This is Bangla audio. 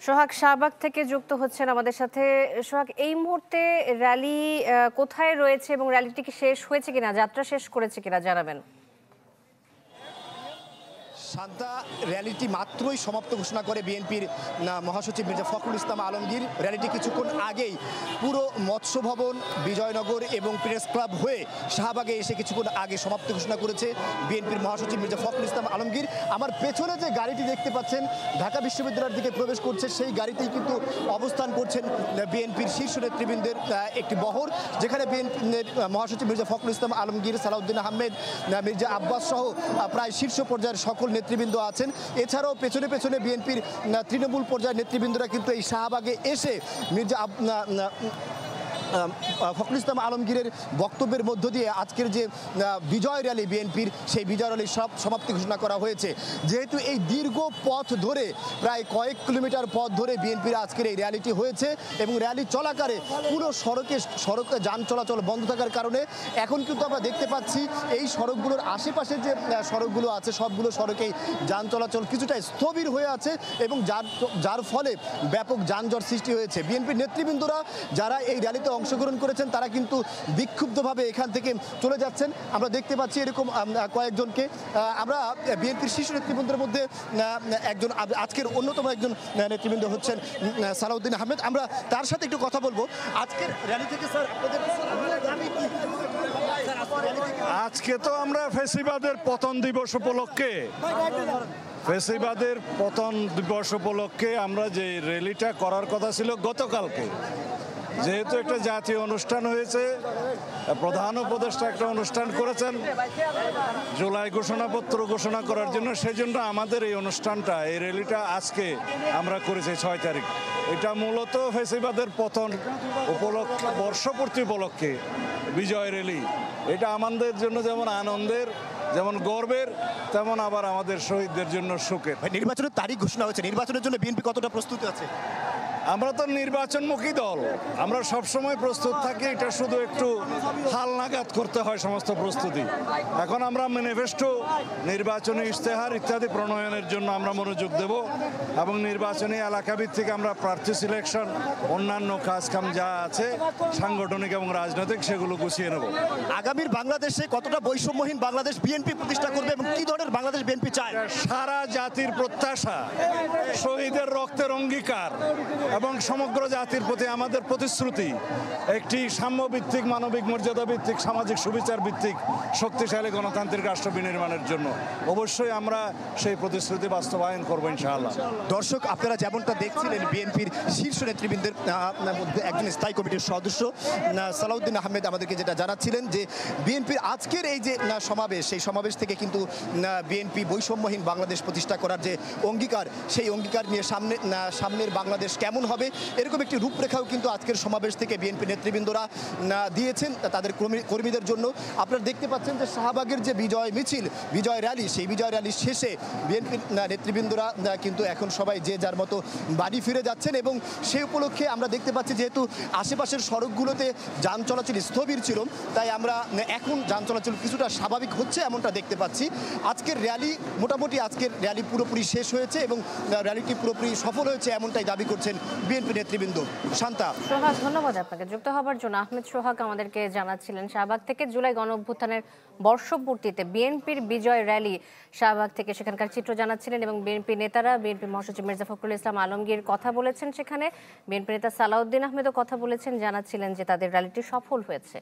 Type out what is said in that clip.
সোহাগ শাহবাগ থেকে যুক্ত হচ্ছেন আমাদের সাথে। সোহাগ, এই মুহূর্তে র্যালি কোথায় রয়েছে এবং র্যালিটি কি শেষ হয়েছে কিনা, যাত্রা শেষ করেছে কিনা জানাবেন। শান্তা, র্যালিটি মাত্রই সমাপ্ত ঘোষণা করে বিএনপির মহাসচিব মির্জা ফখরুল ইসলাম আলমগীর। র্যালিটি কিছুক্ষণ আগেই পুরো মৎস্য ভবন, বিজয়নগর এবং প্রেস ক্লাব হয়ে শাহবাগে এসে কিছুক্ষণ আগে সমাপ্ত ঘোষণা করেছে বিএনপির মহাসচিব মির্জা ফখরুল ইসলাম আলমগীর। আমার পেছনে যে গাড়িটি দেখতে পাচ্ছেন ঢাকা বিশ্ববিদ্যালয়ের দিকে প্রবেশ করছে, সেই গাড়িতেই কিন্তু অবস্থান করছেন বিএনপির শীর্ষ নেতৃবৃন্দের একটি বহর, যেখানে বিএনপির মহাসচিব মির্জা ফখরুল ইসলাম আলমগীর, সালাউদ্দিন আহমেদ, মির্জা আব্বাস সহ প্রায় শীর্ষ পর্যায়ের সকল নেতৃবৃন্দ আছেন। এছাড়াও পেছনে পেছনে বিএনপির তৃণমূল পর্যায়ের নেতৃবৃন্দরা কিন্তু এই শাহবাগে এসে মির্জা ফখরুল ইসলাম আলমগীরের বক্তব্যের মধ্য দিয়ে আজকের যে বিজয় র্যালি বিএনপির, সেই বিজয় র্যালির সমাপ্তি ঘোষণা করা হয়েছে। যেহেতু এই দীর্ঘ পথ ধরে, প্রায় কয়েক কিলোমিটার পথ ধরে বিএনপির আজকের এই র্যালিটি হয়েছে এবং র্যালি চলাকালে পুরো সড়কে যান চলাচল বন্ধ থাকার কারণে এখন কিন্তু আমরা দেখতে পাচ্ছি এই সড়কগুলোর আশেপাশে যে সড়কগুলো আছে সবগুলো সড়কেই যান চলাচল কিছুটা স্থবির হয়ে আছে এবং যার ফলে ব্যাপক যানজট সৃষ্টি হয়েছে। বিএনপির নেতৃবৃন্দরা যারা এই র্যালিতে অংশগ্রহণ করেছেন তারা কিন্তু বিক্ষুব্ধভাবে এখান থেকে চলে যাচ্ছেন। আমরা দেখতে পাচ্ছি এরকম কয়েকজনকে। আমরা বিএনপির শীর্ষ নেতৃবৃন্দের মধ্যে একজন, আজকের অন্যতম একজন নেতৃবৃন্দ হচ্ছেন সালাউদ্দিন আহমেদ। আমরা তার সাথে একটু কথা বলবো। আজকের র্যালি থেকে স্যার আপনাদের আজকে তো আমরা ফ্যাসিবাদের পতন দিবস উপলক্ষে আমরা যে র্যালিটা করার কথা ছিল গতকালকে, যেহেতু একটা জাতীয় অনুষ্ঠান হয়েছে, প্রধান উপদেষ্টা একটা অনুষ্ঠান করেছেন জুলাই ঘোষণাপত্র ঘোষণা করার জন্য, সেজন্য আমাদের এই অনুষ্ঠানটা, এই র্যালিটা আজকে আমরা করেছি 6 তারিখ। এটা মূলত ফ্যাসিবাদের পতন উপলক্ষে, বর্ষপূর্তি উপলক্ষে বিজয় র্যালি। এটা আমাদের জন্য যেমন আনন্দের, যেমন গর্বের, তেমন আবার আমাদের শহীদদের জন্য সুখের। নির্বাচনের তারিখ ঘোষণা হয়েছে, নির্বাচনের জন্য বিএনপি কতটা প্রস্তুত আছে? আমরা তো নির্বাচনমুখী দল, আমরা সবসময় প্রস্তুত থাকি। এটা শুধু একটু হালনাগাদ করতে হয় সমস্ত প্রস্তুতি। এখন আমরা ম্যানিফেস্টো, নির্বাচনী ইশতেহার ইত্যাদি প্রণয়নের জন্য আমরা মনোযোগ দেব এবং নির্বাচনী এলাকা ভিত্তিক আমরা প্রার্থী সিলেকশন, অন্যান্য কাজকাম যা আছে সাংগঠনিক এবং রাজনৈতিক, সেগুলো গুছিয়ে নেব। আগামীর বাংলাদেশে কতটা বৈষম্যহীন বাংলাদেশ বিএনপি প্রতিষ্ঠা করবে এবং কি ধরনের বাংলাদেশ বিএনপি চায়? সারা জাতির প্রত্যাশা, শহীদের রক্তের অঙ্গীকার এবং সমগ্র জাতির প্রতি আমাদের প্রতিশ্রুতি একটি সাম্যভিত্তিক, মানবিক মর্যাদা ভিত্তিক, সামাজিক সুবিচার ভিত্তিক শক্তিশালী গণতান্ত্রিক রাষ্ট্র বিনির্মাণের জন্য অবশ্যই আমরা সেই প্রতিশ্রুতি বাস্তবায়ন করবো ইনশাআল্লাহ। দর্শক, আপনারা যেমনটা দেখছিলেন, বিএনপির শীর্ষ নেতৃবৃন্দের মধ্যে একজন স্থায়ী কমিটির সদস্য সালাউদ্দিন আহমেদ আমাদেরকে যেটা জানাচ্ছিলেন যে বিএনপির আজকের এই যে সমাবেশ, সেই সমাবেশ থেকে কিন্তু বিএনপি বৈষম্যহীন বাংলাদেশ প্রতিষ্ঠা করার যে অঙ্গীকার, সেই অঙ্গীকার নিয়ে সামনের বাংলাদেশ কেমন হবে এরকম একটি রূপরেখাও কিন্তু আজকের সমাবেশ থেকে বিএনপি নেতৃবৃন্দরা দিয়েছেন তাদের কর্মীদের জন্য। আপনারা দেখতে পাচ্ছেন যে শাহবাগের যে বিজয় মিছিল, বিজয় র্যালি, সেই বিজয় র্যালির শেষে বিএনপির নেতৃবৃন্দরা কিন্তু এখন সবাই যে যার মতো বাড়ি ফিরে যাচ্ছেন এবং সেই উপলক্ষে আমরা দেখতে পাচ্ছি যেহেতু আশেপাশের সড়কগুলোতে যান চলাচল স্থবির ছিল, তাই আমরা এখন যান চলাচল কিছুটা স্বাভাবিক হচ্ছে এমনটা দেখতে পাচ্ছি। আজকের র্যালি পুরোপুরি শেষ হয়েছে এবং র্যালিটি পুরোপুরি সফল হয়েছে এমনটাই দাবি করছেন বিএনপি নেতৃবৃন্দ। শান্তা। সোহাগ, ধন্যবাদ আপনাকে যুক্ত হবার জন্য। আহমেদ সোহাগ আমাদেরকে জানাচ্ছিলেন শাহবাগ থেকে জুলাই গণ অভ্যুত্থানের বর্ষপূর্তিতে বিএনপির বিজয় র্যালি শাহবাগ থেকে, সেখানকার চিত্র জানাচ্ছিলেন এবং বিএনপি নেতারা, বিএনপি মহাসচিব মির্জা ফখরুল ইসলাম আলমগীর কথা বলেছেন, সেখানে বিএনপি নেতা সালাউদ্দিন আহমেদও কথা বলেছেন, জানাচ্ছিলেন যে তাদের র্যালিটি সফল হয়েছে।